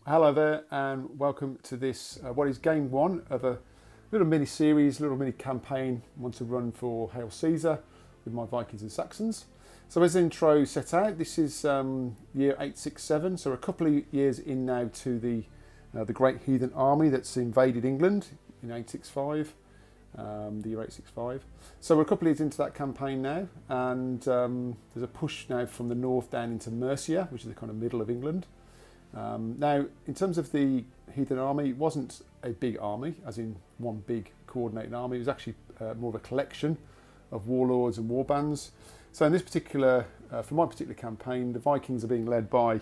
Hello there and welcome to this, what is game one of a little mini series, little mini campaign I want to run for Hail Caesar with my Vikings and Saxons. So as the intro set out, this is year 867, so we're a couple of years in now to the Great Heathen Army that's invaded England in 865, the year 865. So we're a couple of years into that campaign now, and there's a push now from the north down into Mercia, which is the kind of middle of England. Now, in terms of the Heathen Army, it wasn't a big army, as in one big coordinated army. It was actually more of a collection of warlords and warbands. So in this particular, for my particular campaign, the Vikings are being led by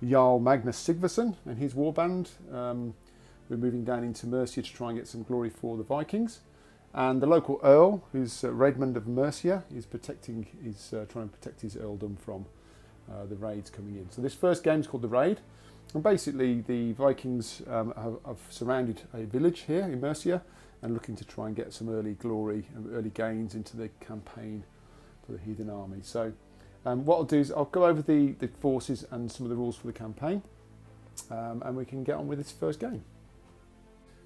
Jarl Magnus Sigvason and his warband. We're moving down into Mercia to try and get some glory for the Vikings. And the local earl, who's Redmond of Mercia, is trying to protect his earldom from the raids coming in. So this first game is called the Raid. And basically the Vikings have surrounded a village here in Mercia and looking to try and get some early glory and early gains into the campaign for the Heathen Army. So what I'll do is I'll go over the forces and some of the rules for the campaign, and we can get on with this first game.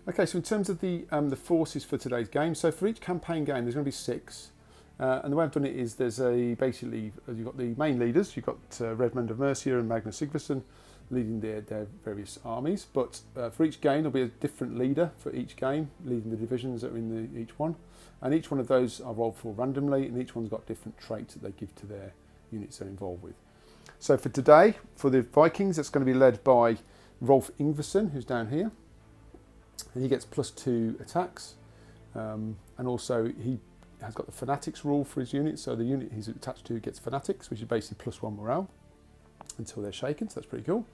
Okay, so in terms of the forces for today's game, so for each campaign game there's going to be 6. And the way I've done it is there's basically you've got the main leaders, you've got Redmond of Mercia and Magnus Sigvason leading their various armies, but for each game there'll be a different leader for each game, leading the divisions that are in each one, and each one of those are rolled for randomly, and each one's got different traits that they give to their units they're involved with. So for today, for the Vikings, it's going to be led by Rolf Ingvason, who's down here, and he gets +2 attacks, and also he has got the Fanatics rule for his unit, so the unit he's attached to gets Fanatics, which is basically +1 morale until they're shaken, so that's pretty cool.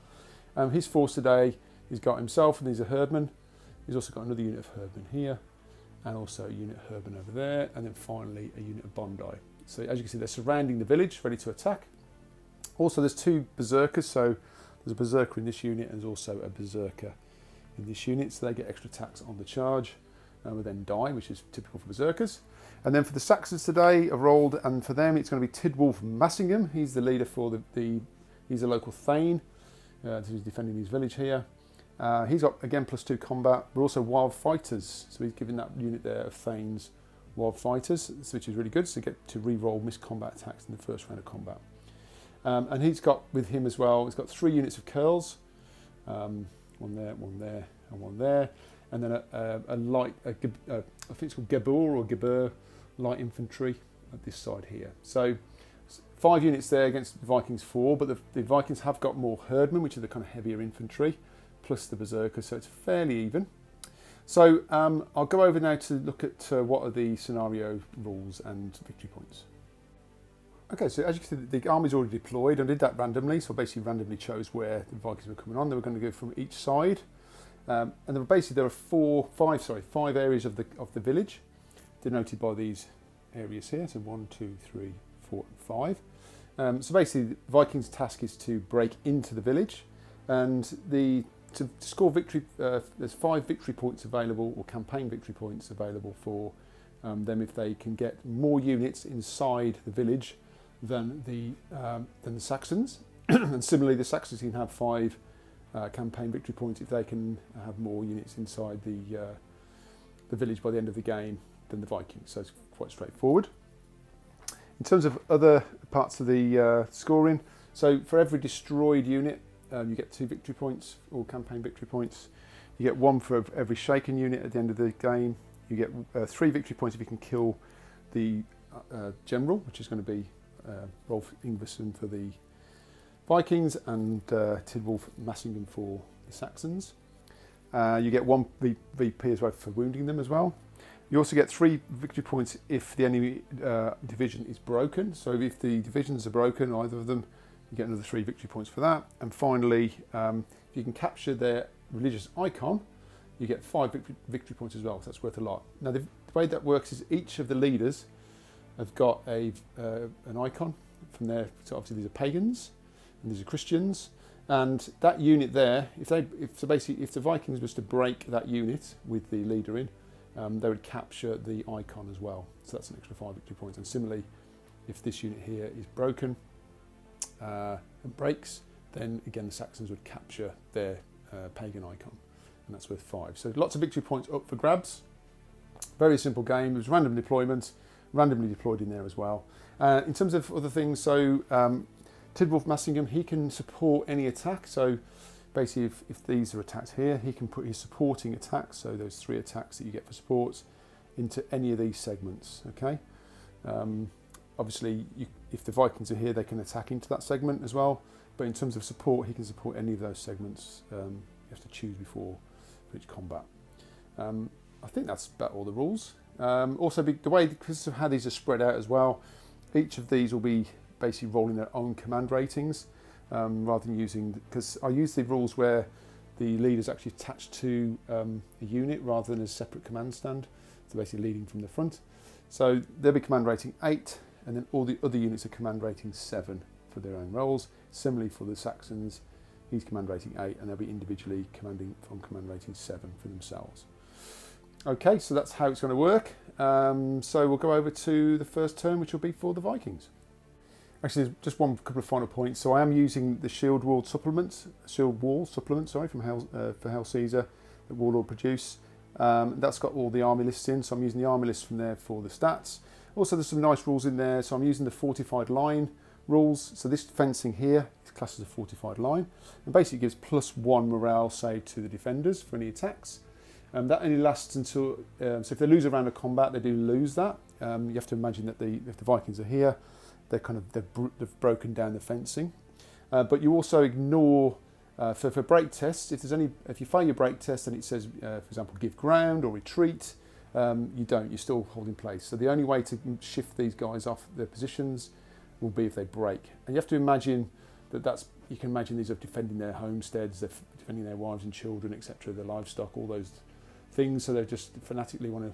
His force today, he's got himself and he's a herdman. He's also got another unit of herdmen here, and also a unit of herdmen over there, and then finally a unit of Bondi. So as you can see, they're surrounding the village, ready to attack. Also there's 2 berserkers, so there's a berserker in this unit and there's also a berserker in this unit, so they get extra attacks on the charge and will then die, which is typical for berserkers. And then for the Saxons today, I've rolled, and for them it's going to be Tidwulf Massingham. He's the leader for he's a local Thane, who's defending his village here. He's got, again, +2 combat. We're also wild fighters, so he's giving that unit there of Thanes wild fighters, which is really good, so you get to re-roll missed combat attacks in the first round of combat. And he's got, with him as well, he's got 3 units of curls, one there, and one there, and then a light, I think it's called Gebur or Gebur, light infantry at this side here. So 5 units there against the Vikings 4, but the Vikings have got more herdmen, which are the kind of heavier infantry, plus the berserkers, so it's fairly even. So I'll go over now to look at what are the scenario rules and victory points. Okay, so as you can see, the army's already deployed. I did that randomly, so I basically randomly chose where the Vikings were coming on. They were going to go from each side, and there are 5 areas of the village, denoted by these areas here. So 1, 2, 3, 4, and 5. So basically, the Vikings' task is to break into the village, and to score victory, there's 5 victory points available, or campaign victory points available for them if they can get more units inside the village than the Saxons. And similarly, the Saxons can have 5 campaign victory points if they can have more units inside the village by the end of the game than the Vikings. So it's quite straightforward. In terms of other parts of the scoring, so for every destroyed unit, you get 2 victory points, or campaign victory points. You get 1 for every shaken unit at the end of the game. You get 3 victory points if you can kill the general, which is going to be Rolf Ingvason for the Vikings and Tidwulf Massingham for the Saxons. You get 1 VP as well for wounding them as well. You also get 3 victory points if the enemy division is broken. So if the divisions are broken, either of them, you get another 3 victory points for that. And finally, if you can capture their religious icon, you get 5 victory points as well, so that's worth a lot. Now the way that works is each of the leaders have got an icon from there. So obviously these are pagans and these are Christians, and that unit there, if the Vikings was to break that unit with the leader in, they would capture the icon as well. So that's an extra 5 victory points. And similarly, if this unit here is broken and breaks, then again the Saxons would capture their pagan icon, and that's worth 5. So lots of victory points up for grabs. Very simple game. It was random deployment, randomly deployed in there as well. In terms of other things, so Tidwulf Massingham, he can support any attack. So basically, if these are attacked here, he can put his supporting attacks, so those 3 attacks that you get for supports, into any of these segments. Okay. Obviously, if the Vikings are here, they can attack into that segment as well. But in terms of support, he can support any of those segments. You have to choose before for each combat. I think that's about all the rules. Also, the way, because of how these are spread out as well, each of these will be basically rolling their own command ratings, rather than using, because I use the rules where the leader's actually attached to a unit rather than a separate command stand, so basically leading from the front. So they'll be command rating 8, and then all the other units are command rating 7 for their own roles. Similarly for the Saxons, he's command rating 8, and they'll be individually commanding from command rating 7 for themselves. Okay, so that's how it's going to work. So we'll go over to the first turn, which will be for the Vikings. Actually, just one couple of final points. So I am using the Shield Wall supplement, from Hail Caesar that Warlord produce. That's got all the army lists in, so I'm using the army list from there for the stats. Also, there's some nice rules in there. So I'm using the fortified line rules. So this fencing here is classed as a fortified line, and basically gives +1 morale save to the defenders for any attacks. That only lasts until, so if they lose a round of combat, they do lose that. You have to imagine that if the Vikings are here, they've broken down the fencing. But you also ignore, for break tests, if you fail your break test and it says, for example, give ground or retreat, you don't, you still hold in place. So the only way to shift these guys off their positions will be if they break. And you have to imagine you can imagine these are defending their homesteads, they're defending their wives and children, etc., their livestock, all those things. So they just fanatically want to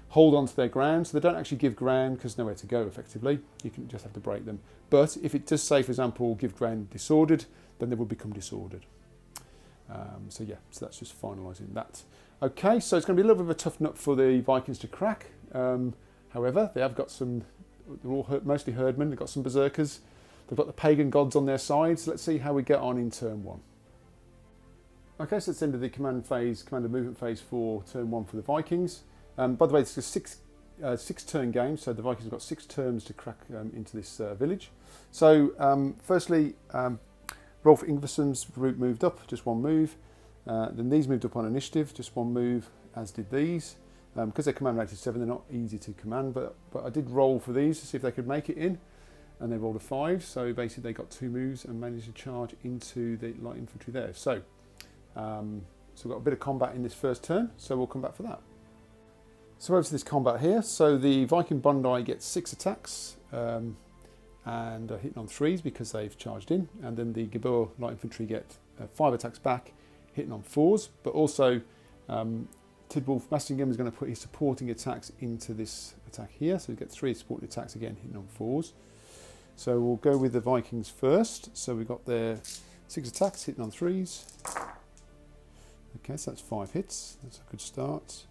hold on to their ground. So they don't actually give ground because nowhere to go effectively. You can just have to break them. But if it does say, for example, give ground disordered, then they will become disordered. So that's just finalising that. Okay, so it's going to be a little bit of a tough nut for the Vikings to crack. However, they have got they're all mostly herdmen, they've got some berserkers, they've got the pagan gods on their side. So let's see how we get on in turn 1. Okay, so it's the end of the command and movement phase for turn 1 for the Vikings. By the way, it's a 6 turn game, so the Vikings have got 6 turns to crack into this village. So firstly, Rolf Ingvarsson's route moved up, just 1 move. Then these moved up on initiative, just 1 move, as did these. Because they're command rated 7, they're not easy to command, but I did roll for these to see if they could make it in, and they rolled a 5, so basically they got 2 moves and managed to charge into the light infantry there. So we've got a bit of combat in this first turn, so we'll come back for that. So over to this combat here. So the Viking Bondi gets 6 attacks and are hitting on 3s because they've charged in, and then the Gabor light infantry get 5 attacks back, hitting on 4s, but also Tidwulf Massingham is going to put his supporting attacks into this attack here, so we get 3 supporting attacks again, hitting on 4s. So we'll go with the Vikings first. So we've got their 6 attacks, hitting on 3s. Okay, so that's 5 hits, that's a good start.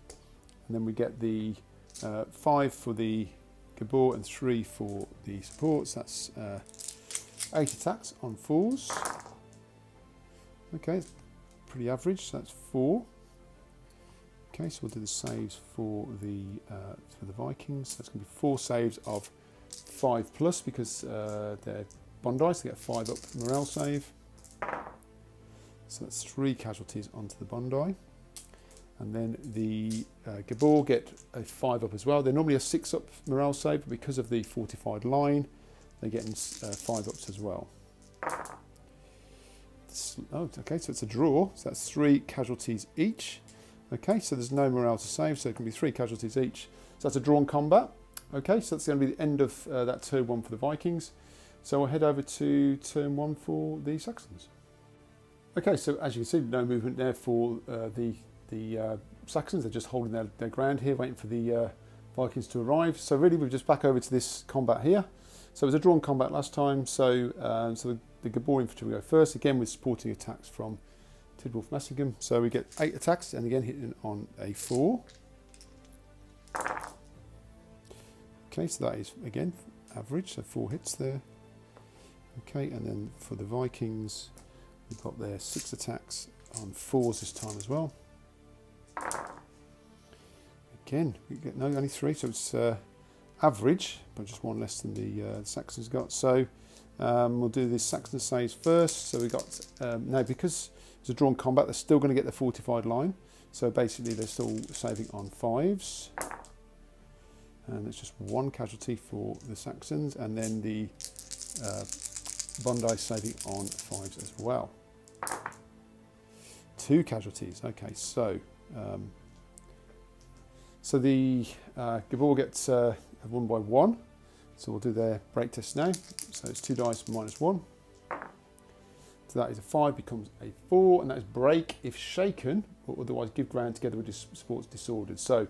And then we get the 5 for the Gabor and 3 for the supports. That's 8 attacks on 4s. Okay, pretty average, so that's 4. Okay, so we'll do the saves for the Vikings. That's going to be 4 saves of 5+ because they're Bondi, so they get 5 up morale save. So that's 3 casualties onto the Bondi. And then the Gabor get a 5 up as well. They're normally a 6 up morale save, but because of the fortified line, they're getting 5 ups as well. Okay, so it's a draw. So that's 3 casualties each. Okay, so there's no morale to save, so it can be 3 casualties each. So that's a drawn combat. Okay, so that's going to be the end of that turn 1 for the Vikings. So we'll head over to turn 1 for the Saxons. Okay, so as you can see, no movement there for the Saxons. They're just holding their ground here, waiting for the Vikings to arrive. So really, we're just back over to this combat here. So it was a drawn combat last time. So the Gabor infantry will go first, again with supporting attacks from Tidwulf Massingham. So we get 8 attacks, and again hitting on a 4. Okay, so that is again average, so 4 hits there. Okay, and then for the Vikings, we've got their 6 attacks on 4s this time as well. Again, we get no, only 3, so it's average, but just 1 less than the Saxons got. So we'll do this Saxon saves first. So we got now, because it's a drawn combat, they're still going to get the fortified line. So basically, they're still saving on 5s, and it's just 1 casualty for the Saxons, and then the Bondi saving on 5s as well. 2 casualties. Okay, so the Gabor gets 1 by 1. So we'll do their break test now. So it's 2 dice minus 1. So that is a 5, becomes a 4, and that is break if shaken, or otherwise give ground together with sports disordered. So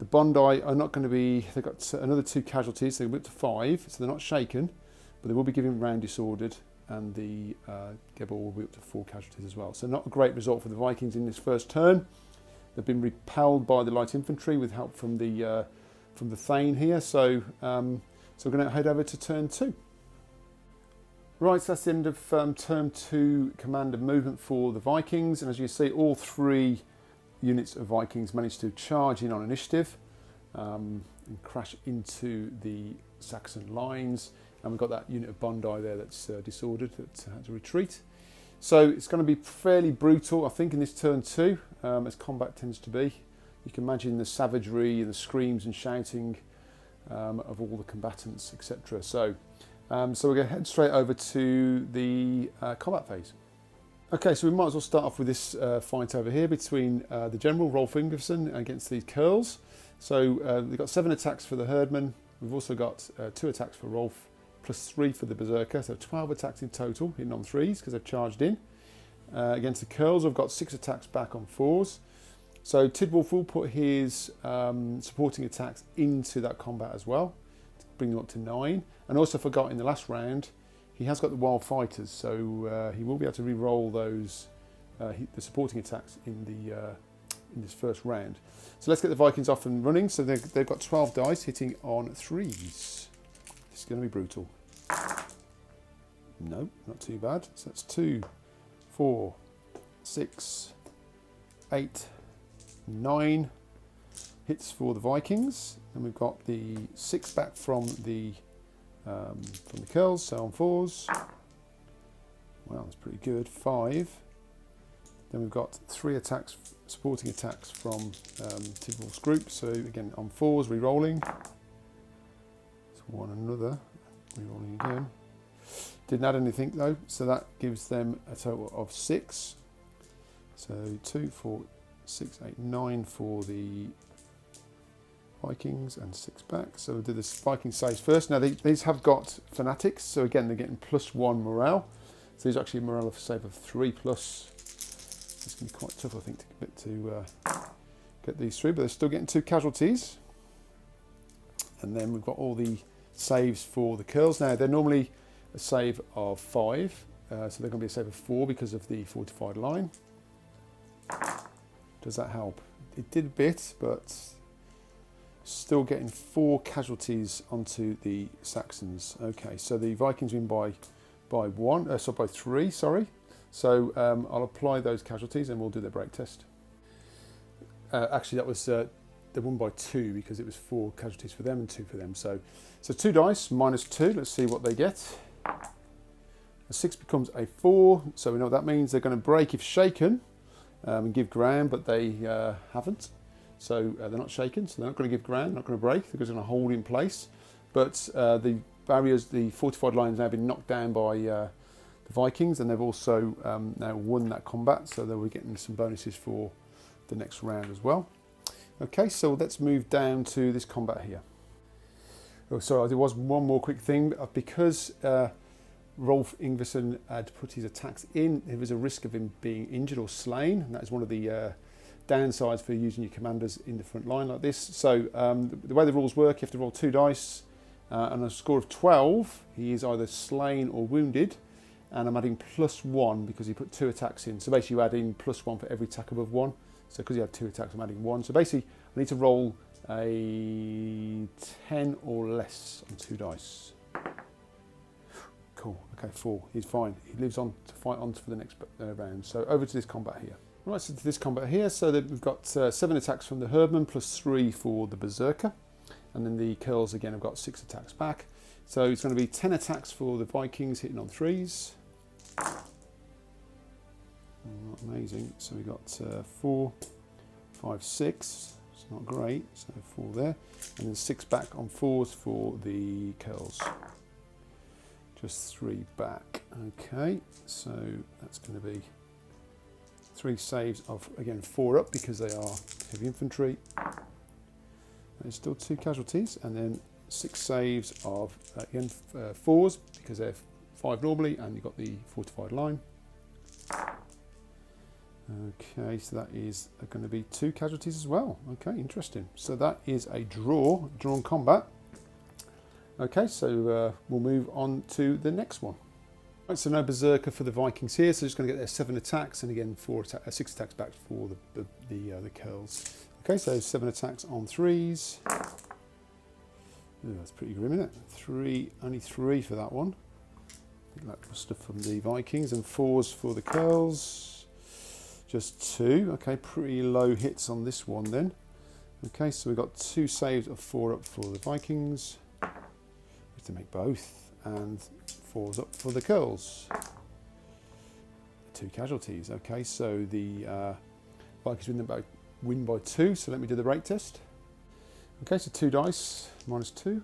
the Bondi are not going to be, they've got another 2 casualties, so they'll be up to 5, so they're not shaken, but they will be giving ground disordered, and the Gebel will be up to 4 casualties as well. So not a great result for the Vikings in this first turn. They've been repelled by the light infantry with help from the Thane here, so we're going to head over to turn 2. Right, so that's the end of turn 2 command and movement for the Vikings, and as you see, all 3 units of Vikings managed to charge in on initiative and crash into the Saxon lines, and we've got that unit of Bondi there that's disordered, that had to retreat. So it's going to be fairly brutal, I think, in this turn 2, as combat tends to be. You can imagine the savagery and the screams and shouting of all the combatants, etc. So we're going to head straight over to the combat phase. Okay, so we might as well start off with this fight over here between the General, Rolf Ingvarsson, against these Curls. So we've got 7 attacks for the Herdman. We've also got 2 attacks for Rolf, plus 3 for the Berserker. So 12 attacks in total, hitting on 3s because they've charged in. Against the Curls, I've got 6 attacks back on 4s. So Tidwolf will put his supporting attacks into that combat as well, to bring them up to 9. And also forgot in the last round, he has got the Wild Fighters, so he will be able to re-roll those the supporting attacks in this first round. So let's get the Vikings off and running. So they've got 12 dice hitting on 3s. This is going to be brutal. No, not too bad. So that's 2, 4, 6, 8, 9 hits for the Vikings, and we've got the 6 back from the Curls, so on 4s. Well, that's pretty good. 5. Then we've got 3 attacks, supporting attacks from Tidwolf's group. So again on 4s, re-rolling. So one another, re-rolling again. Didn't add anything though, so that gives them a total of 6. So 2, 4, 6, 8, 9 for the Vikings and 6 back. So we'll do this Viking saves first. Now these have got Fanatics, so again they're getting +1 morale. So these are actually a morale of save of 3+. It's going to be quite tough, I think, to get these through, but they're still getting 2 casualties. And then we've got all the saves for the Curls. Now they're normally a save of 5, so they're going to be a save of 4 because of the fortified line. Does that help? It did a bit, but still getting 4 casualties onto the Saxons. Okay, so the Vikings win by 3, sorry. So I'll apply those casualties and we'll do the break test. Actually, that was they won by 2 because it was 4 casualties for them and 2 for them. So 2 dice minus 2. Let's see what they get. A 6 becomes a 4. So we know what that means. They're going to break if shaken and give ground, but they haven't. So they're not shaken, so they're not going to give ground, not going to break. They're just going to hold in place. But the barriers, the fortified lines, have been knocked down by the Vikings, and they've also now won that combat, so they'll be getting some bonuses for the next round as well. Okay, so let's move down to this combat here. Oh, sorry, there was one more quick thing. Because Rolf Ingvarsson had put his attacks in, there was a risk of him being injured or slain, and that is one of the downsides for using your commanders in the front line like this. So the way the rules work, you have to roll 2 dice, and on a score of 12, he is either slain or wounded, and I'm adding +1 because he put 2 attacks in. So basically you add in +1 for every attack above 1. So because he had 2 attacks, I'm adding 1. So basically I need to roll a 10 or less on 2 dice. cool. Okay, 4. He's fine. He lives on to fight on for the next round. So over to this combat here. Right, so to this combat here, so that we've got 7 attacks from the Herdman plus 3 for the Berserker. And then the Curls again have got 6 attacks back. So it's going to be 10 attacks for the Vikings hitting on 3s. Not amazing. So we got 4, 5, 6. It's not great. So 4 there. And then 6 back on 4s for the Curls. Just 3 back. Okay, so that's going to be 3 saves of, again, 4 up because they are heavy infantry. There's still 2 casualties, and then 6 saves of, again, 4s because they're 5 normally, and you've got the fortified line. Okay, so that is going to be 2 casualties as well. Okay, interesting. So that is a drawn combat. Okay, so we'll move on to the next one. Right, so no Berserker for the Vikings here, so just going to get their 7 attacks, and again 6 attacks back for the Curls. Okay, so 7 attacks on 3s. Ooh, that's pretty grim, isn't it? Only 3 for that one. I think that was stuff from the Vikings, and 4s for the Curls. Just 2. Okay, pretty low hits on this one then. Okay, so we've got 2 saves of 4 up for the Vikings. We have to make both, and 4s up for the Curls. 2 casualties. Okay, so the Vikings win by 2. So let me do the rate test. Okay, so 2 dice minus 2.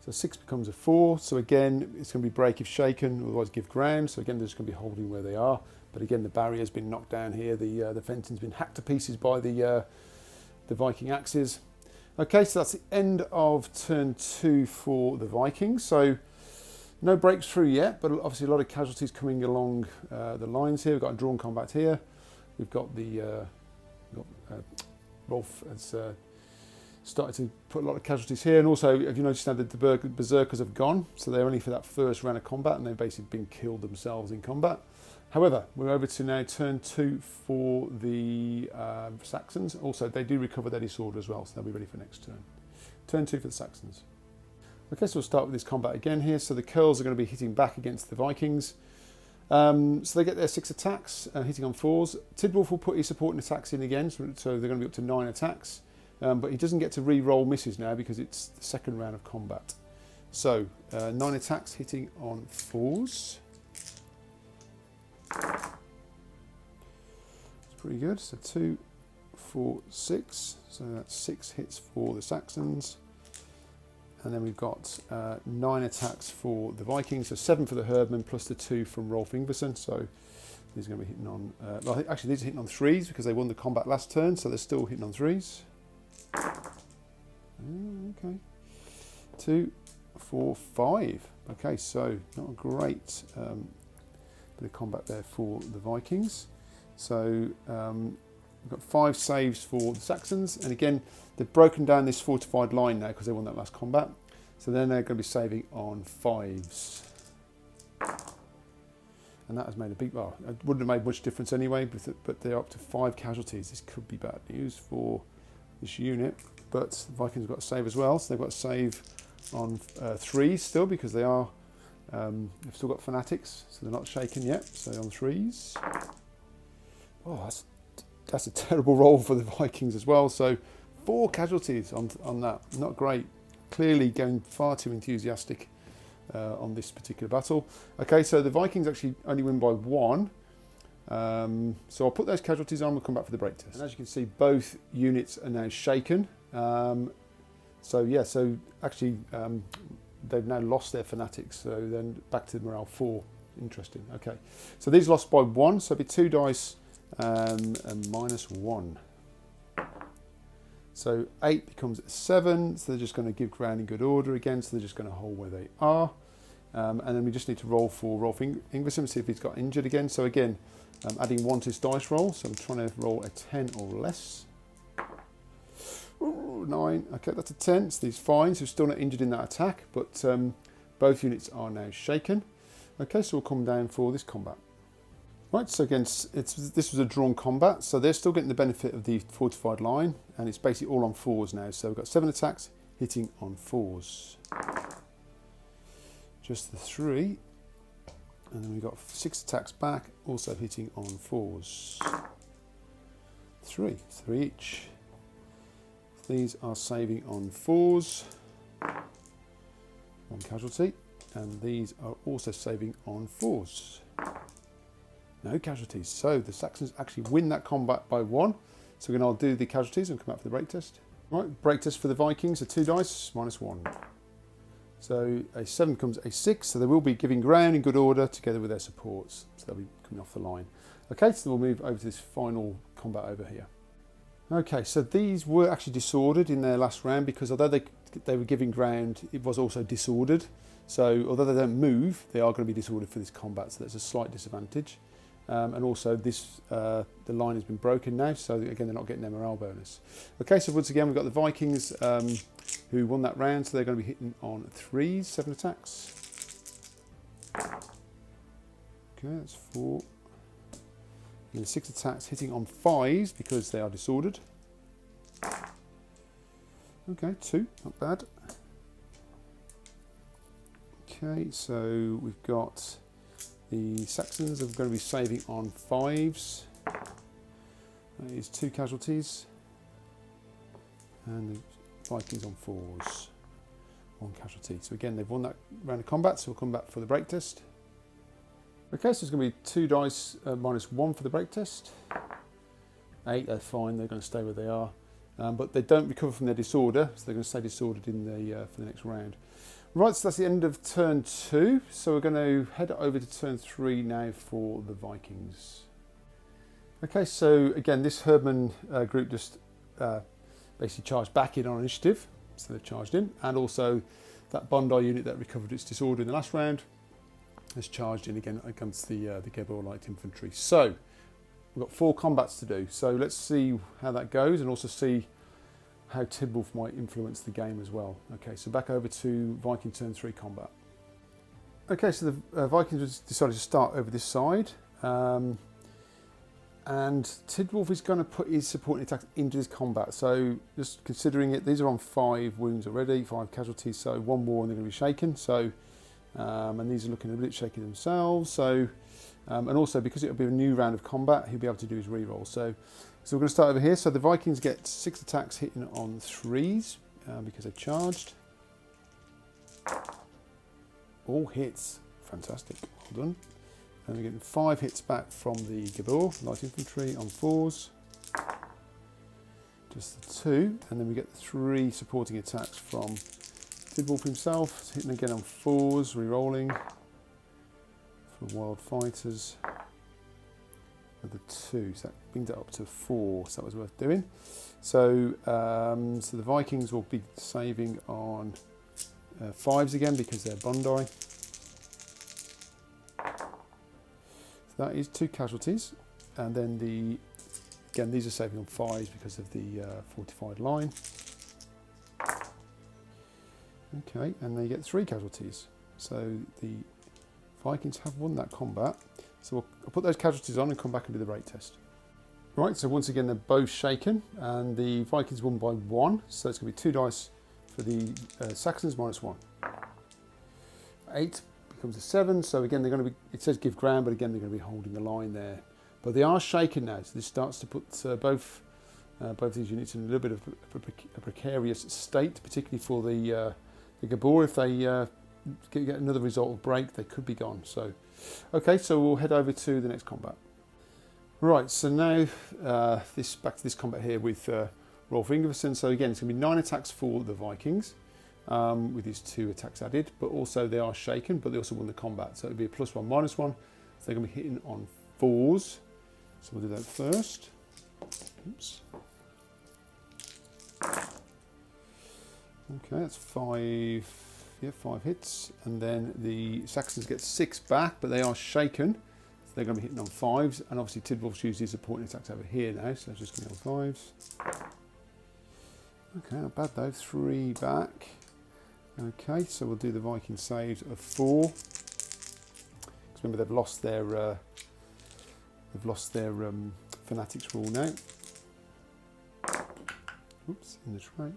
So 6 becomes a 4. So again, it's going to be break if shaken, otherwise give ground. So again, they're just going to be holding where they are. But again, the barrier's been knocked down here. The fencing's been hacked to pieces by the Viking axes. Okay, so that's the end of turn 2 for the Vikings. So no breaks through yet, but obviously a lot of casualties coming along the lines here. We've got a drawn combat here. We've got Rolf has started to put a lot of casualties here, and also, have you noticed now that the Berserkers have gone? So they're only for that first round of combat, and they've basically been killed themselves in combat. However, we're over to now turn 2 for the Saxons. Also, they do recover their disorder as well, so they'll be ready for next turn. Turn 2 for the Saxons. Okay, so we'll start with this combat again here. So the Curls are going to be hitting back against the Vikings. So they get their 6 attacks, hitting on 4s. Tidwolf will put his supporting attacks in again, so they're going to be up to 9 attacks. But he doesn't get to re-roll misses now because it's the second round of combat. So 9 attacks hitting on 4s. That's pretty good. So 2, 4, 6. So that's 6 hits for the Saxons. And then we've got 9 attacks for the Vikings, so 7 for the Herdman plus the 2 from Rolf Ingvarsson. So these are going to be hitting on, well, actually these are hitting on 3s because they won the combat last turn, so they're still hitting on 3s. Okay, 2, 4, 5. Okay, so not a great bit of combat there for the Vikings. So we've got 5 saves for the Saxons, and again they've broken down this fortified line now because they won that last combat. So then they're going to be saving on 5s, and that has made a big. Well, it wouldn't have made much difference anyway, but they're up to 5 casualties. This could be bad news for this unit, but the Vikings have got to save as well. So they've got to save on 3s still because they are. They've still got fanatics, so they're not shaken yet. So on 3s. Oh, that's a terrible roll for the Vikings as well. So 4 casualties on that. Not great. Clearly going far too enthusiastic on this particular battle. Okay, so the Vikings actually only win by 1. So I'll put those casualties on. We'll come back for the break test. And as you can see, both units are now shaken. So yeah, so actually they've now lost their fanatics. So then back to morale 4. Interesting. Okay, so these lost by 1. So it'll be 2 dice. And minus 1. So 8 becomes 7, so they're just going to give ground in good order again, so they're just going to hold where they are. And then we just need to roll for Rolf Ingvarsson, see if he's got injured again. So again, adding 1 to his dice roll, so I'm trying to roll a 10 or less. Ooh, 9, okay, that's a 10, so he's fine, so he's still not injured in that attack, but both units are now shaken. Okay, so we'll come down for this combat. Right, so again, this was a drawn combat, so they're still getting the benefit of the fortified line, and it's basically all on 4s now. So we've got 7 attacks hitting on 4s. just the 3. And then we've got 6 attacks back, also hitting on 4s. 3 each. These are saving on 4s. 1 casualty. And these are also saving on 4s. No casualties. So the Saxons actually win that combat by 1. So we're going to do the casualties and come back for the break test. Right, break test for the Vikings are 2 dice, -1. So a 7 becomes a 6, so they will be giving ground in good order together with their supports. So they'll be coming off the line. Okay, so we'll move over to this final combat over here. Okay, so these were actually disordered in their last round because although they were giving ground, it was also disordered. So although they don't move, they are going to be disordered for this combat, so that's a slight disadvantage. And also this, the line has been broken now, so again they're not getting their morale bonus. Okay, so once again we've got the Vikings who won that round, so they're going to be hitting on 3s, 7 attacks. Okay, that's 4. And 6 attacks hitting on 5s because they are disordered. Okay, 2, not bad. Okay, so we've got the Saxons are going to be saving on 5s. That is 2 casualties. And the Vikings on 4s. 1 casualty. So again, they've won that round of combat, so we'll come back for the break test. Okay, so it's going to be 2 dice -1 for the break test. 8, they're fine, they're going to stay where they are. But they don't recover from their disorder, so they're going to stay disordered in the for the next round. Right, so that's the end of turn 2. So we're going to head over to turn 3 now for the Vikings. Okay, so again, this Herdman group just basically charged back in on initiative. So they've charged in. And also that Bondi unit that recovered its disorder in the last round has charged in again against the Gebor Light Infantry. So we've got 4 combats to do. So let's see how that goes and also see how Tidwolf might influence the game as well. Okay, so back over to Viking Turn 3 combat. Okay, so the Vikings decided to start over this side. And Tidwolf is going to put his supporting attacks into this combat. So just considering it, these are on 5 wounds already, 5 casualties, so 1 more and they're going to be shaken. So, and these are looking a bit shaky themselves. So, and also because it'll be a new round of combat, he'll be able to do his reroll. So we're going to start over here. So the Vikings get 6 attacks hitting on 3s because they charged. All hits. Fantastic. Well done. And we're getting 5 hits back from the Gebor Light Infantry on 4s. Just the 2. And then we get 3 supporting attacks from Tidwolf himself, hitting again on 4s, re-rolling for Wild Fighters. With the 2, so that brings it up to 4, so that was worth doing. So, so the Vikings will be saving on 5s again because they're Bondi. So that is 2 casualties, and then again these are saving on 5s because of the fortified line. Okay, and they get 3 casualties. So the Vikings have won that combat. So I'll put those casualties on and come back and do the break test. Right, so once again they're both shaken, and the Vikings won by 1. So it's going to be 2 dice for the Saxons -1. 8 becomes a 7. So again they're going to be. It says give ground, but again they're going to be holding the line there. But they are shaken now, so this starts to put both these units in a little bit of a precarious state, particularly for the Gebor. If they get another result of break, they could be gone. So, okay, so we'll head over to the next combat. Right, so now back to this combat here with Rolf Ingvarsson. So again, it's going to be 9 attacks for the Vikings, with his 2 attacks added, but also they are shaken, but they also won the combat. So it'll be a +1, -1. So they're going to be hitting on 4s. So we'll do that first. Oops. Okay, that's 5. Yeah, 5 hits, and then the Saxons get 6 back, but they are shaken, so they're going to be hitting on 5s, and obviously Tidwolf's used his supporting attacks over here now, so it's just going to be on 5s. Okay, not bad though, 3 back. Okay, so we'll do the Viking saves of 4. Because remember they've lost their fanatics rule now. Oops, in the tray.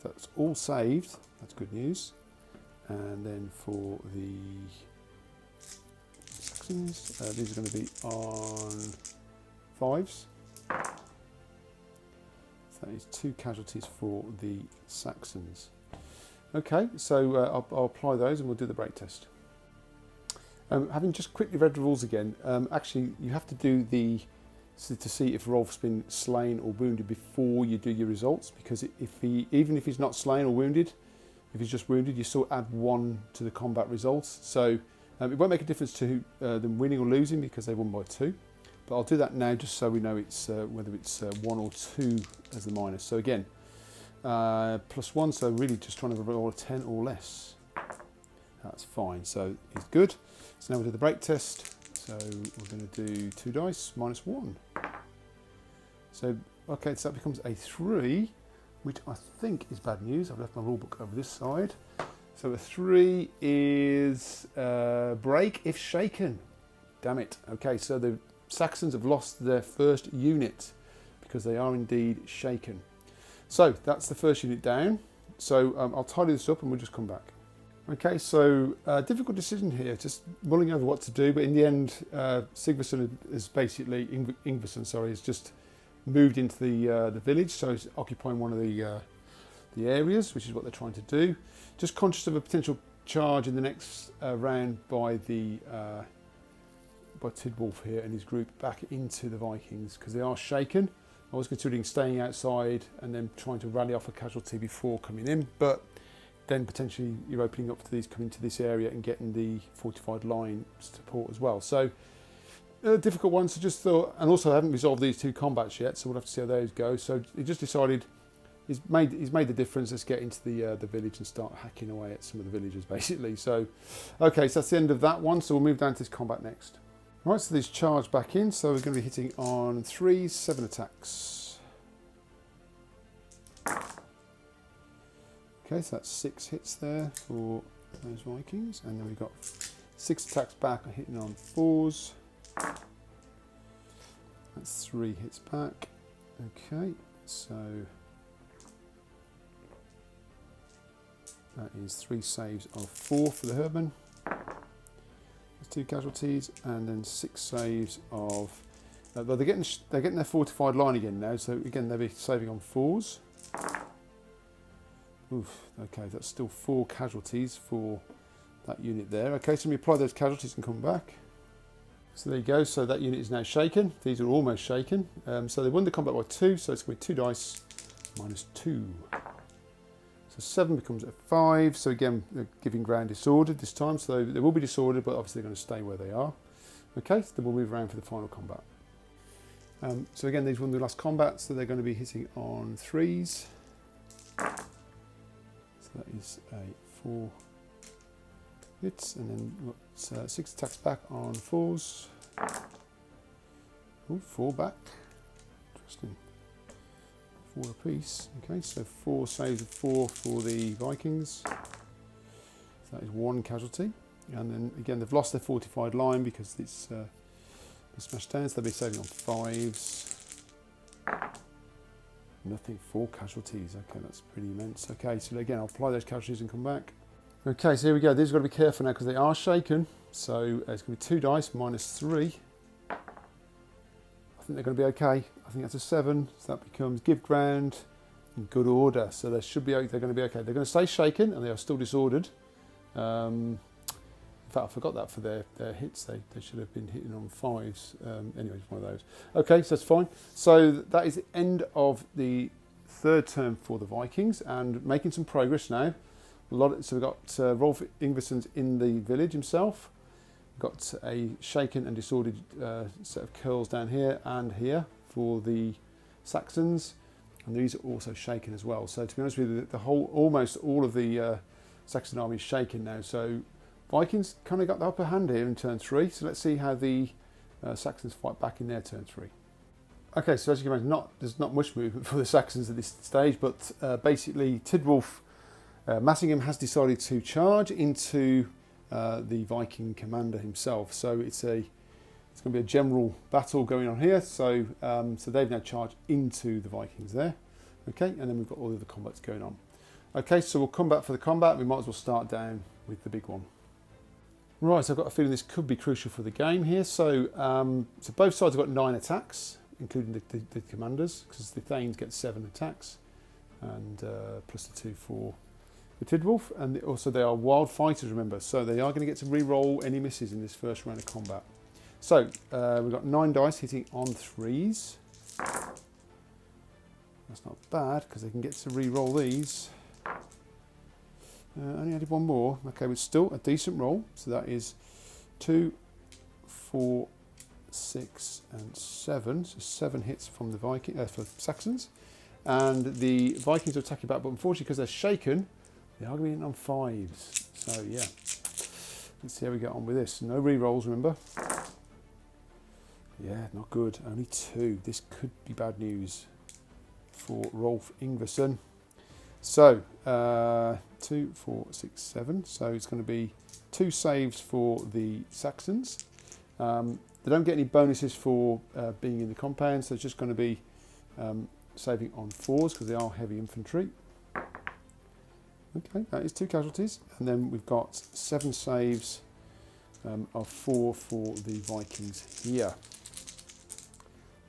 That's all saved, that's good news. And then for the Saxons, these are going to be on 5s. So that is 2 casualties for the Saxons. Okay, so I'll apply those and we'll do the break test. Having just quickly read the rules again, actually you have to do to see if Rolf's been slain or wounded before you do your results, because even if he's not slain or wounded, if he's just wounded, you still add 1 to the combat results. So it won't make a difference to them winning or losing because they won by 2. But I'll do that now just so we know it's whether it's 1 or 2 as the minus. So again, +1, so really just trying to roll a 10 or less. That's fine, so it's good. So now we'll do the break test. So we're going to do 2 dice, -1. So, okay, so that becomes a 3, which I think is bad news. I've left my rule book over this side. So a 3 is break if shaken. Damn it. Okay, so the Saxons have lost their first unit because they are indeed shaken. So that's the first unit down. So I'll tidy this up and we'll just come back. Okay, so difficult decision here, just mulling over what to do, but in the end, Sigvason is basically, Ingvason, sorry, has just moved into the village, so he's occupying one of the areas, which is what they're trying to do. Just conscious of a potential charge in the next round by Tidwolf here and his group back into the Vikings, because they are shaken. I was considering staying outside and then trying to rally off a casualty before coming in, but then potentially you're opening up to these coming to this area and getting the fortified line support as well. So a difficult one, so just thought, and also I haven't resolved these 2 combats yet, so we'll have to see how those go. So he just decided he's made the difference. Let's get into the village and start hacking away at some of the villagers basically. So okay, so that's the end of that one. So we'll move down to this combat next. Right, so these charge back in, so we're going to be hitting on 3s, 7 attacks. Okay, so that's 6 hits there for those Vikings, and then we've got 6 attacks back, hitting on 4s. That's 3 hits back. Okay, so that is 3 saves of 4 for the Herdman. 2 casualties, and then 6 saves of. But they're getting their fortified line again now. So again, they'll be saving on 4s. Oof. Okay, that's still 4 casualties for that unit there. Okay, so we apply those casualties and come back. So there you go. So that unit is now shaken. These are almost shaken. So they won the combat by 2. So it's going to be 2 dice -2. So 7 becomes a 5. So again, they're giving ground disordered this time. So they will be disordered, but obviously they're going to stay where they are. Okay, so then we'll move around for the final combat. So again, these won the last combat, so they're going to be hitting on 3s. So that is a 4 hits, and then got 6 attacks back on 4s. Oh, 4 back. Interesting. 4 apiece. Okay, so 4 saves of 4 for the Vikings. So that is 1 casualty. And then again, they've lost their fortified line because it's smashed down, so they'll be saving on 5s. Nothing, 4 casualties. Okay, that's pretty immense. Okay, so again, I'll apply those casualties and come back. Okay, so here we go. These have got to be careful now because they are shaken. So it's going to be 2 dice -3. I think they're going to be okay. I think that's a 7, so that becomes give ground in good order. So they should be. They're going to be okay. They're going to stay shaken, and they are still disordered. In fact, I forgot that for their hits. They should have been hitting on 5s. Anyway, it's one of those. Okay, so that's fine. So that is the end of the 3rd turn for the Vikings, and making some progress now. So we've got Rolf Ingvarsson's in the village himself. Got a shaken and disordered set of curls down here and here for the Saxons, and these are also shaken as well. So to be honest with you, almost all of the Saxon army is shaken now. So Vikings kind of got the upper hand here in turn 3. So let's see how the Saxons fight back in their turn 3. Okay, so as you can imagine, there's not much movement for the Saxons at this stage, but basically Tidwolf Massingham has decided to charge into the Viking commander himself. So it's going to be a general battle going on here. So so they've now charged into the Vikings there. Okay, and then we've got all the other combats going on. Okay, so we'll come back for the combat. We might as well start down with the big one. Right, so I've got a feeling this could be crucial for the game here. So, so both sides have got 9 attacks, including the commanders, because the Thanes get 7 attacks, and plus the 2 for the Tidwolf. And also they are wild fighters, remember, so they are going to get to re-roll any misses in this first round of combat. So we've got 9 dice hitting on 3s. That's not bad, because they can get to re-roll these. Only added 1 more. Okay, but still a decent roll. So that is 2, 4, 6, and 7. So 7 hits from the for Saxons. And the Vikings are attacking back, but unfortunately, because they're shaken, they are going to be hitting on 5s. So yeah, let's see how we get on with this. No re-rolls, remember. Yeah, not good. Only 2. This could be bad news for Rolf Ingvarsson. So, 2, 4, 6, 7. So it's going to be 2 saves for the Saxons. They don't get any bonuses for being in the compound, so it's just going to be saving on 4s because they are heavy infantry. Okay, that is 2 casualties. And then we've got 7 saves of 4 for the Vikings here.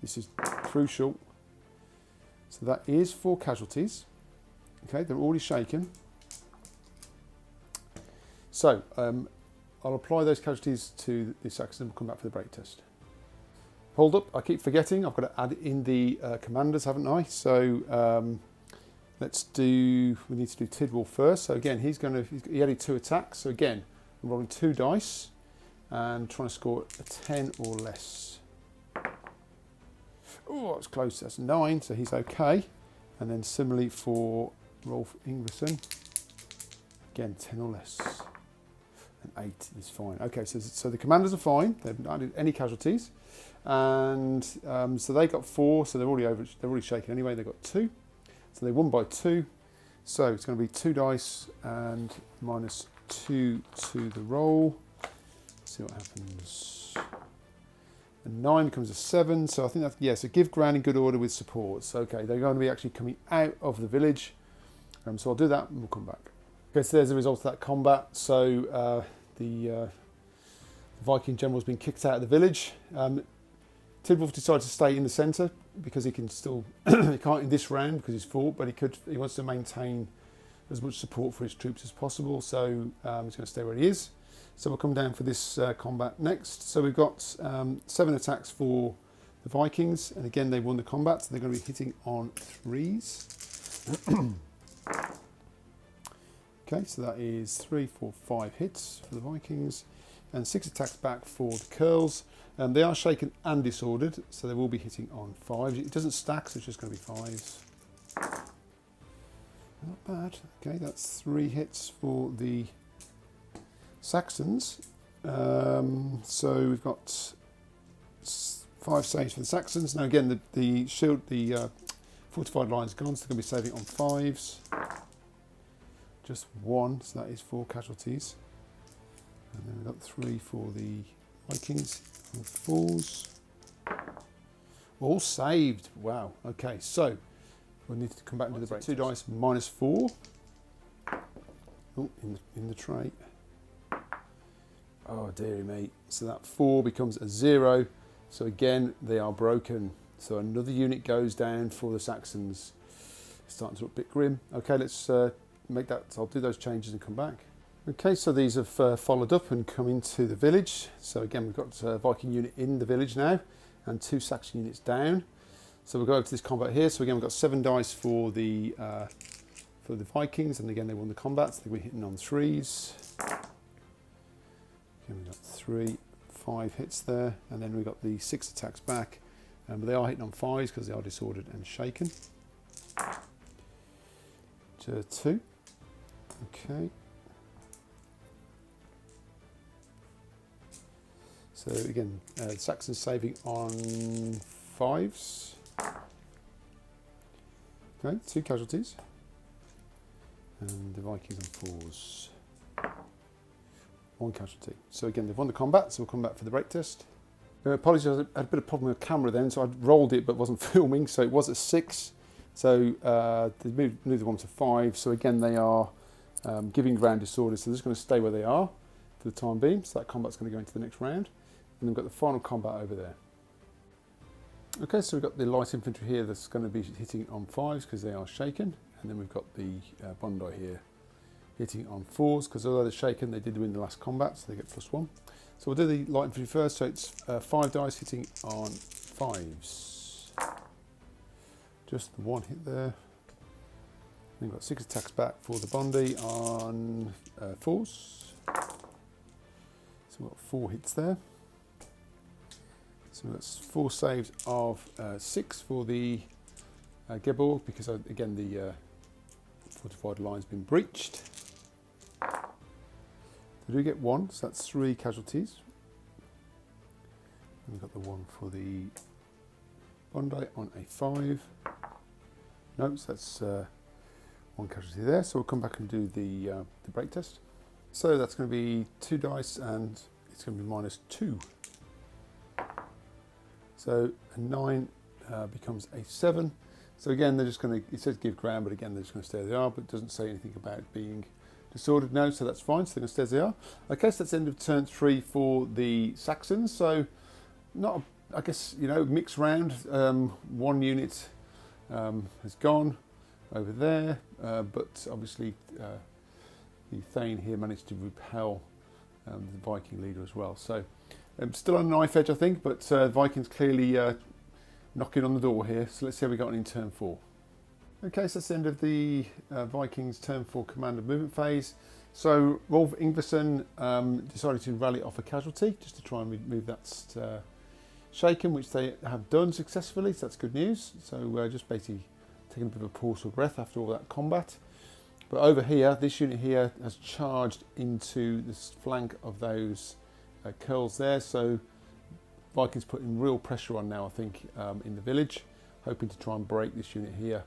This is crucial. So that is 4 casualties. Okay, they're already shaken. So I'll apply those casualties to the Saxons and we'll come back for the break test. Hold up, I keep forgetting, I've got to add in the commanders, haven't I? So we need to do Tidwall first. So again, he added 2 attacks. So again, I'm rolling 2 dice and trying to score a 10 or less. Oh, that was close, that's 9, so he's okay. And then similarly for Rolf Ingvarsson, again 10 or less, and 8 is fine. Okay, so the commanders are fine, they haven't added any casualties, and so they got 4, so they're already shaken anyway, they got 2, so they won by 2, so it's going to be 2 dice and minus 2 to the roll. Let's see what happens. A 9 becomes a 7, so I think that's, yeah, so give ground in good order with support. So, okay, they're going to be actually coming out of the village. So I'll do that and we'll come back. Okay, so there's the result of that combat. So the Viking general's been kicked out of the village. Tidwolf decided to stay in the centre because he can still, he can't in this round because he's fought, but he wants to maintain as much support for his troops as possible. So he's going to stay where he is. So we'll come down for this combat next. So we've got 7 attacks for the Vikings, and again they won the combat, so they're going to be hitting on 3s. Okay, so that is 3, 4, 5 hits for the Vikings, and 6 attacks back for the Curls. They are shaken and disordered, so they will be hitting on 5s. It doesn't stack, so it's just going to be 5s. Not bad. Okay, that's 3 hits for the Saxons. So we've got 5 saves for the Saxons. Now again, the shield, the fortified line's gone, so they're going to be saving on 5s. Just 1, so that is 4 casualties. And then we've got 3 for the Vikings on 4s. All saved. Wow. Okay, so we'll need to come back into the break. 2 dice minus 4. Oh, in the tray. Oh dearie me. So that 4 becomes a 0. So again, they are broken. So another unit goes down for the Saxons. It's starting to look a bit grim. Okay, let's make that. I'll do those changes and come back. Okay, so these have followed up and come into the village. So again, we've got a Viking unit in the village now and 2 Saxon units down. So we'll go over to this combat here. So again, we've got 7 dice for the Vikings, and again they won the combat. So they're hitting on 3s. Again, we've got 3, 5 hits there, and then we've got the 6 attacks back, but they are hitting on 5s because they are disordered and shaken. 2. Okay. So again, Saxons saving on 5s. Okay, 2 casualties. And the Vikings on 4s. 1 casualty. So again, they've won the combat, so we'll come back for the break test. Apologies, I had a bit of problem with the camera then, so I'd rolled it but wasn't filming, so it was at 6. So they moved the one to 5. So again, they are giving ground disorder, so they're just going to stay where they are for the time being. So that combat's going to go into the next round. And then we've got the final combat over there. Okay, so we've got the light infantry here that's going to be hitting on 5s because they are shaken. And then we've got the Bondi here hitting on 4s because although they're shaken, they did win the last combat, so they get +1. So we'll do the light infantry first. So it's 5 dice hitting on 5s. Just the 1 hit there. Then we've got 6 attacks back for the Bondi on 4s. So we've got 4 hits there. So that's 4 saves of 6 for the Geborg because again the fortified line's been breached. We do get 1, so that's 3 casualties. And we've got the 1 for the Bondi on a 5. No, so that's 1 casualty there. So we'll come back and do the break test. So that's going to be 2 dice and it's going to be -2. So a 9 becomes a 7. So again, they're just going to, it says give ground, but again, they're just going to stay as they are, but it doesn't say anything about being disordered. No, so that's fine. So they're going to stay as they are. Okay, so that's the end of turn 3 for the Saxons. So not, I guess, you know, mixed round. 1 unit has gone over there, but obviously the Thane here managed to repel the Viking leader as well. So still on a knife edge, I think, but Vikings clearly knocking on the door here. So let's see how we got on in turn 4. Okay, so that's the end of the Vikings turn 4 command and movement phase. So Rolf Ingvarsson decided to rally off a casualty just to try and remove that shaken, which they have done successfully, so that's good news. So just basically taking a bit of a pause for breath after all that combat. But over here, this unit here has charged into this flank of those curls there. So Vikings putting real pressure on now, I think, in the village, hoping to try and break this unit here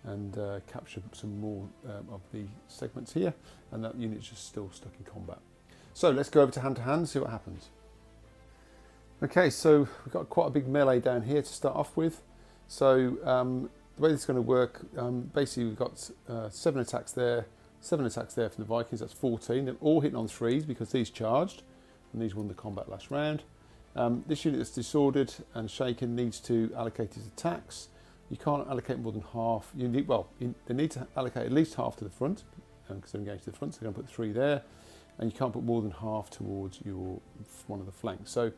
and capture some more of the segments here. And that unit's just still stuck in combat. So let's go over to hand and see what happens. Okay, so we've got quite a big melee down here to start off with. So the way this is going to work, basically we've got 7 attacks there, 7 attacks there from the Vikings, that's 14. They're all hitting on 3s because these charged and these won the combat last round. This unit that's disordered and shaken needs to allocate his attacks. You can't allocate more than half. You need, well, they need to allocate at least half to the front because they're engaged to the front, so they're going to put 3 there. And you can't put more than half towards your one of the flanks. So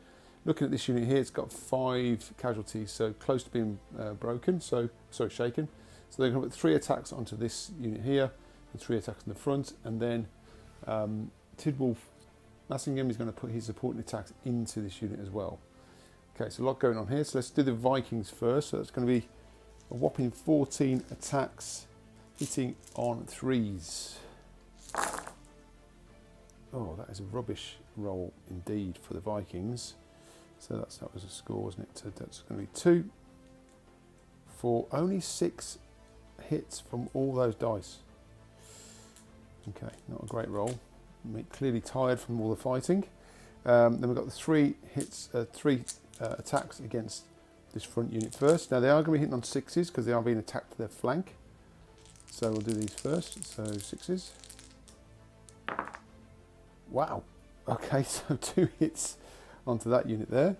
looking at this unit here, it's got 5 casualties, so close to being broken, shaken. So they're going to put 3 attacks onto this unit here, and 3 attacks in the front, and then Tidwolf Massingham is going to put his supporting attacks into this unit as well. Okay, so a lot going on here. So let's do the Vikings first. So that's going to be a whopping 14 attacks hitting on 3s. Oh, that is a rubbish roll indeed for the Vikings. So that was a score, wasn't it? So that's going to be 2 for only 6 hits from all those dice. Okay, not a great roll. Clearly tired from all the fighting. Then we've got the 3 hits, 3 attacks against this front unit first. Now they are going to be hitting on 6s because they are being attacked to their flank. So we'll do these first. So 6s. Wow. Okay, so 2 hits onto that unit there.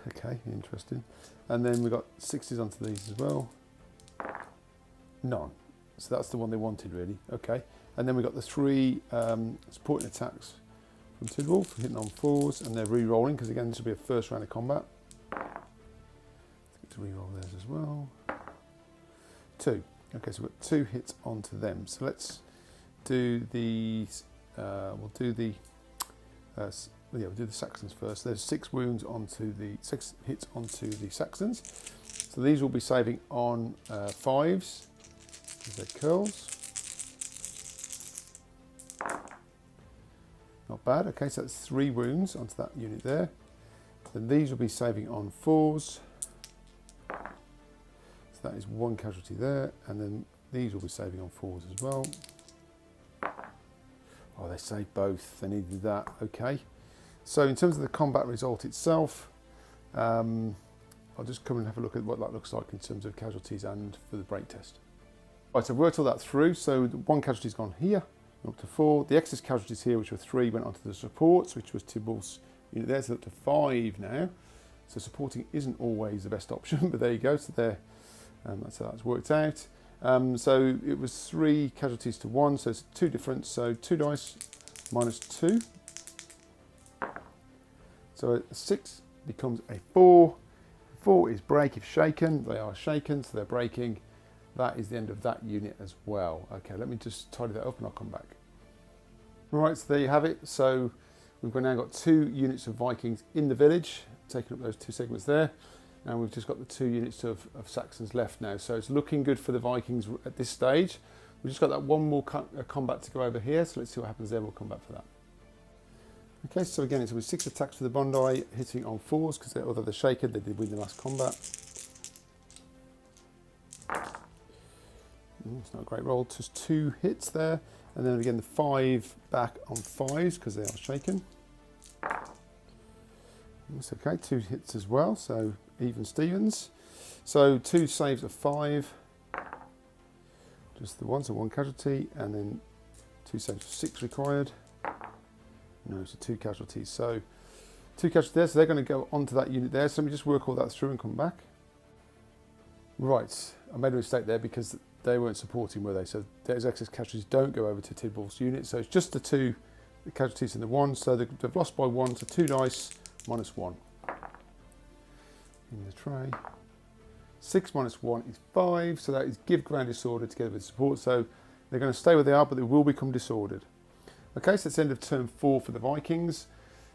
Okay, interesting. And then we've got 6s onto these as well. None. So that's the one they wanted, really. Okay. And then we've got the 3 supporting attacks from Tidwolf, hitting on 4s, and they're re-rolling, because again, this will be a first round of combat. To re-roll theirs as well. 2. Okay, so we've got 2 hits onto them. So let's do these. We'll do the Saxons first. There's 6 wounds onto the 6 hits onto the Saxons. So these will be saving on 5s. They're curls. Not bad. Okay, so that's 3 wounds onto that unit there. Then these will be saving on 4s. So that is 1 casualty there, and then these will be saving on 4s as well. Oh, they saved both. They needed that. Okay. So in terms of the combat result itself, I'll just come and have a look at what that looks like in terms of casualties and for the break test. Right, so I've worked all that through. So the 1 casualty's gone here, up to 4. The excess casualties here, which were 3, went onto the supports, which was Tidwolf's unit there, so up to 5 now. So supporting isn't always the best option, but there you go. So there, that's how that's worked out. So it was 3 casualties to 1, so it's 2 difference. So 2 dice minus 2. So a 6 becomes a 4. 4 is break if shaken. They are shaken, so they're breaking. That is the end of that unit as well. Okay, let me just tidy that up and I'll come back. Right, so there you have it. So we've now got 2 units of Vikings in the village, taking up those 2 segments there. And we've just got the 2 units of Saxons left now. So it's looking good for the Vikings at this stage. We've just got that one more combat to go over here. So let's see what happens there. We'll come back for that. Okay, so again, it's with 6 attacks for the Bondi, hitting on 4s, because although they're shaken, they did win the last combat. It's not a great roll, just 2 hits there. And then again, the 5 back on 5s, because they are shaken. That's okay, 2 hits as well, so even Stevens. So 2 saves of 5. Just the 1, so 1 casualty, and then 2 saves of 6 required. No, so 2 casualties. So 2 casualties there, so they're going to go onto that unit there. So let me just work all that through and come back. Right, I made a mistake there because they weren't supporting, were they? So those excess casualties don't go over to Tidwolf's unit. So it's just the 2 casualties and the 1. So they've lost by 1, so 2 dice minus 1. In the tray. 6 minus 1 is 5, so that is give ground disorder together with support. So they're going to stay where they are, but they will become disordered. Okay, so it's the end of turn 4 for the Vikings.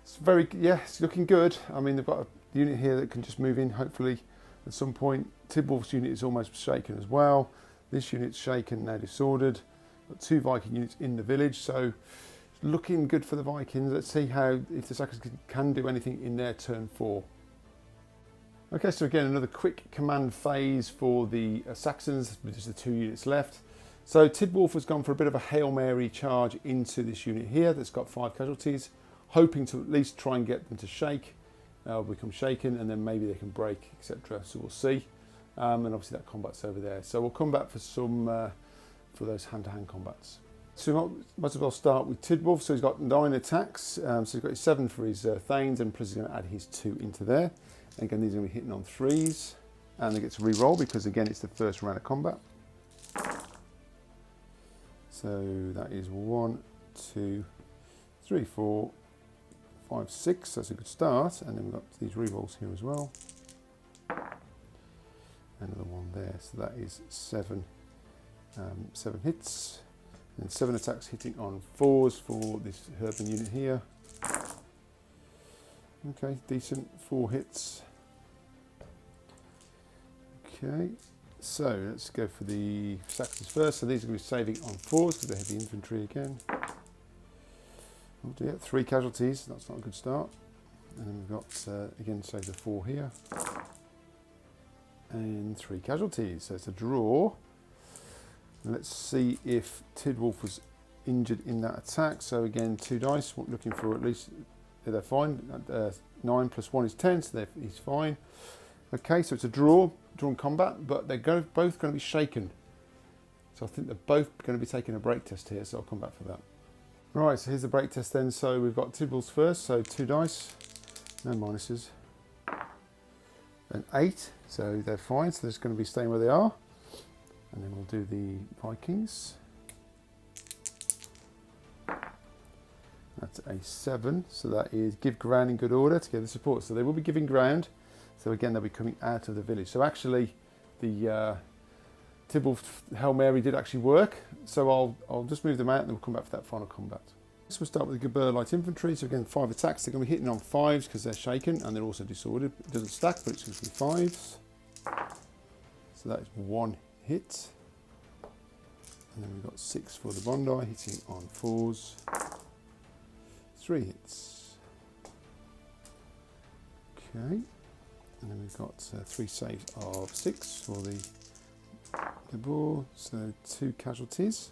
It's it's looking good. I mean, they've got a unit here that can just move in, hopefully, at some point. Tidwolf's unit is almost shaken as well. This unit's shaken, now disordered. Got 2 Viking units in the village, so it's looking good for the Vikings. Let's see if the Saxons can do anything in their turn 4. Okay, so again, another quick command phase for the Saxons, with just the 2 units left. So Tidwolf has gone for a bit of a Hail Mary charge into this unit here that's got 5 casualties, hoping to at least try and get them to shake, become shaken, and then maybe they can break, etc. So we'll see. And obviously that combat's over there. So we'll come back for some for those hand-to-hand combats. So we might as well start with Tidwolf. So he's got 9 attacks. So he's got his 7 for his Thanes, and plus he's going to add his 2 into there. And again, these are going to be hitting on 3s, and they get to re-roll because again it's the first round of combat. So that is 1, 2, 3, 4, 5, 6. That's a good start. And then we've got these re-rolls here as well. Another one there. So that is 7 hits. And 7 attacks hitting on 4s for this Herban unit here. Okay, decent. 4 hits. Okay. So let's go for the Saxons first. So these are going to be saving on 4s because they have the infantry again. Oh dear, 3 casualties. That's not a good start. And then we've got, again, save the 4 here. And 3 casualties. So it's a draw. And let's see if Tidwolf was injured in that attack. So again, 2 dice, looking for at least, they're fine. 9 plus 1 is 10, so he's fine. Okay, so it's a drawn combat, but they're both going to be shaken. So I think they're both going to be taking a break test here, so I'll come back for that. Right, so here's the break test then. So we've got Tidwolf's first, so 2 dice, no minuses. An 8, so they're fine, so they're just going to be staying where they are. And then we'll do the Vikings. That's a 7, so that is give ground in good order to get the support. So they will be giving ground. So again, they'll be coming out of the village. So actually, the Tidwolf Hail Mary did actually work. So I'll just move them out and then we'll come back for that final combat. So we'll start with the Geber Light Infantry. So again, 5 attacks. They're going to be hitting on 5s because they're shaken and they're also disordered. It doesn't stack, but it's going to be 5s. So that is 1 hit. And then we've got 6 for the Bondi, hitting on 4s. 3 hits. Okay. And then we've got 3 saves of 6 for the Geber. So 2 casualties.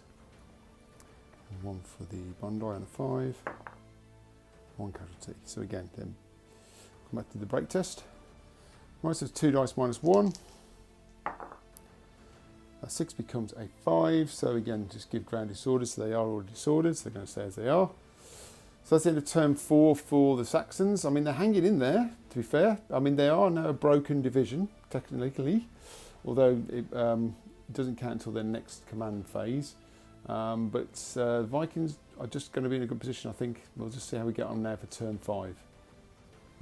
And 1 for the Bondi on a 5. 1 casualty. So again, then come back to the break test. Right, so 2 dice minus 1. A 6 becomes a 5, so again, just give ground disordered, so they are already disordered, so they're going to stay as they are. So that's the end of turn 4 for the Saxons. I mean, they're hanging in there, to be fair. I mean, they are now a broken division, technically, although it doesn't count until their next command phase. But Vikings are just going to be in a good position, I think. We'll just see how we get on now for turn 5.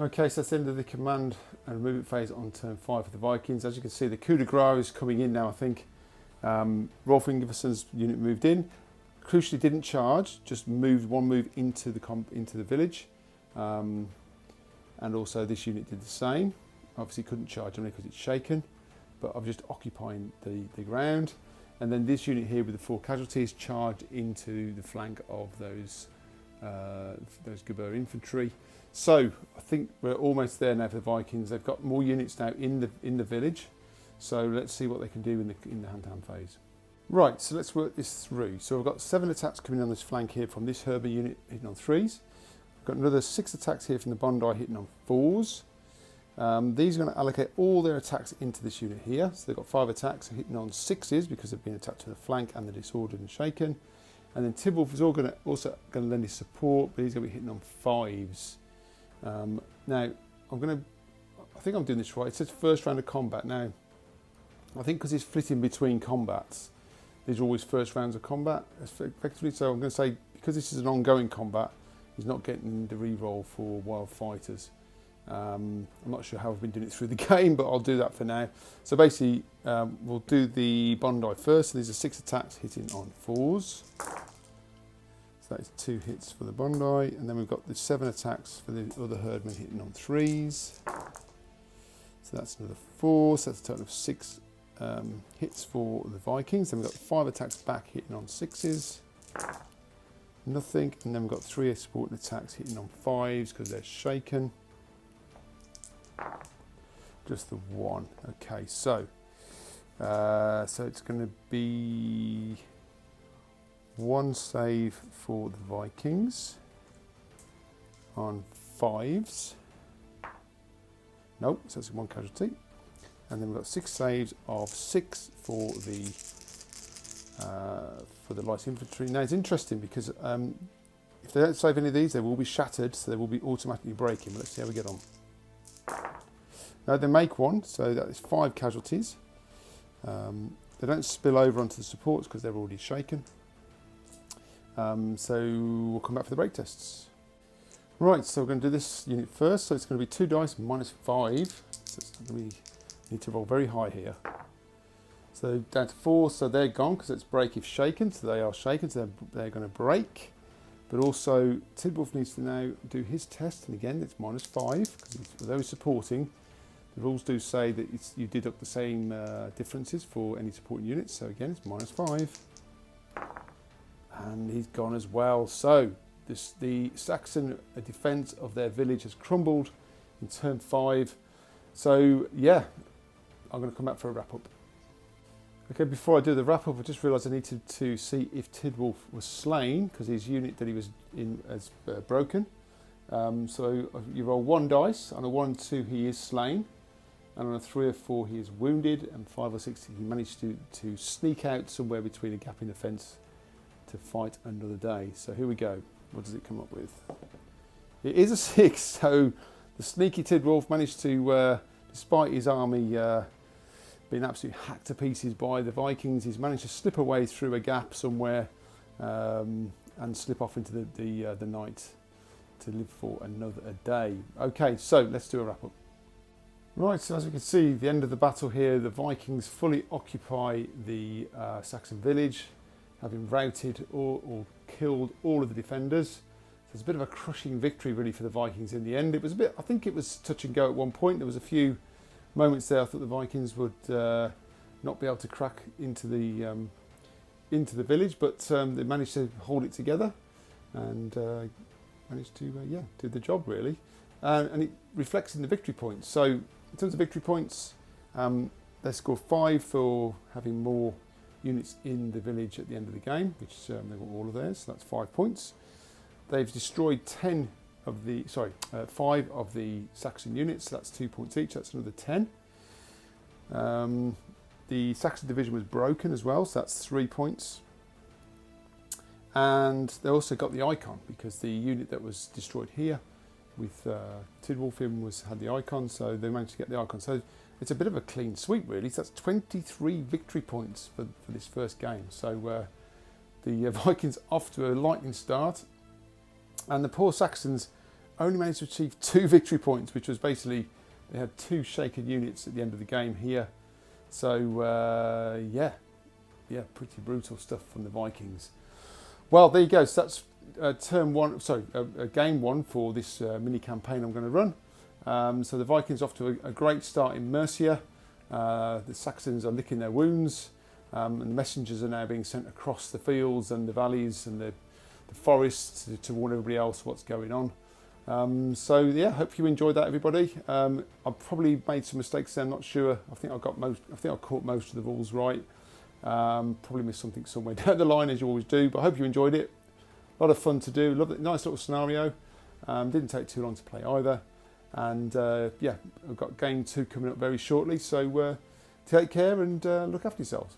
Okay, so that's the end of the command and movement phase on turn 5 for the Vikings. As you can see, the coup de grace is coming in now, I think. Rolf Ingvarsson's unit moved in. Crucially didn't charge, just moved one move into the village. And also this unit did the same. Obviously couldn't charge only because it's shaken, but I'm just occupying the ground. And then this unit here with the 4 casualties charged into the flank of those Gabur infantry. So I think we're almost there now for the Vikings. They've got more units now in the village. So let's see what they can do in the hand-to-hand phase. Right, so let's work this through. So we've got 7 attacks coming on this flank here from this Herber unit hitting on 3s. We've got another 6 attacks here from the Bondi hitting on 4s. These are going to allocate all their attacks into this unit here. So they've got 5 attacks hitting on 6s because they've been attacked to the flank and they're disordered and shaken. And then Tidwolf is also going to lend his support, but he's going to be hitting on 5s. Now, I think I'm doing this right. It says first round of combat. Now, I think because he's flitting between combats, these are always first rounds of combat, effectively. So I'm going to say, because this is an ongoing combat, he's not getting the re-roll for wild fighters. I'm not sure how I've been doing it through the game, but I'll do that for now. So basically, we'll do the Bondi first. So these are 6 attacks hitting on 4s. So that is 2 hits for the Bondi. And then we've got the 7 attacks for the other herdmen hitting on 3s. So that's another 4. So that's a total of 6 hits for the Vikings. Then we've got 5 attacks back hitting on 6s. Nothing. And then we've got 3 supporting attacks hitting on 5s because they're shaken. Just the 1. Okay, so it's going to be 1 save for the Vikings on 5s. Nope, so it's 1 casualty. And then we've got 6 saves of 6 for the light infantry. Now it's interesting because if they don't save any of these, they will be shattered, so they will be automatically breaking. But let's see how we get on. Now they make 1, so that is 5 casualties. They don't spill over onto the supports because they're already shaken. So we'll come back for the break tests. Right, so we're going to do this unit first. So it's going to be 2 dice minus 5. So we need to roll very high here. So down to 4, so they're gone because it's break if shaken. So they are shaken, so they're going to break. But also Tidwolf needs to now do his test, and again it's minus 5 because although he's supporting, the rules do say that you deduct the same differences for any supporting units. So again it's minus 5. And he's gone as well. So the Saxon defence of their village has crumbled in turn 5. So yeah, I'm going to come back for a wrap up. Okay, before I do the wrap up, I just realised I needed to see if Tidwolf was slain because his unit that he was in has broken. So you roll 1 dice. On a 1, 2, he is slain. And on a 3 or 4, he is wounded. And 5 or 6, he managed to sneak out somewhere between a gap in the fence to fight another day. So here we go. What does it come up with? It is a 6. So the sneaky Tidwolf managed to, despite his army being absolutely hacked to pieces by the Vikings, he's managed to slip away through a gap somewhere and slip off into the night to live for another day. Okay, so let's do a wrap up. Right, so as you can see, the end of the battle here, the Vikings fully occupy the Saxon village, having routed or killed all of the defenders. So it's a bit of a crushing victory really for the Vikings in the end. It was a bit, I think it was touch and go at one point. There was a few moments there I thought the Vikings would not be able to crack into the village, but they managed to hold it together and managed to do the job really. And it reflects in the victory points. So in terms of victory points, they scored 5 for having more units in the village at the end of the game, which they got all of theirs, so that's 5 points. They've destroyed 5 of the Saxon units, so that's 2 points each, that's another 10. the Saxon division was broken as well, so that's 3 points. And they also got the icon, because the unit that was destroyed here with Tidwolfin had the icon, so they managed to get the icon. So it's a bit of a clean sweep, really. So that's 23 victory points for this first game. So the Vikings off to a lightning start, and the poor Saxons only managed to achieve 2 victory points, which was basically they had 2 shaken units at the end of the game here. So yeah, pretty brutal stuff from the Vikings. Well, there you go. So that's game 1 for this mini campaign I'm going to run. So the Vikings off to a great start in Mercia. The Saxons are licking their wounds, and the messengers are now being sent across the fields and the valleys and the forests to warn everybody else what's going on. So yeah, hope you enjoyed that, everybody. I've probably made some mistakes there, I'm not sure. I think I caught most of the rules right. Probably missed something somewhere down the line, as you always do, but I hope you enjoyed it. A lot of fun to do, nice little scenario. Didn't take too long to play either. And yeah, I've got game 2 coming up very shortly, so take care and look after yourselves.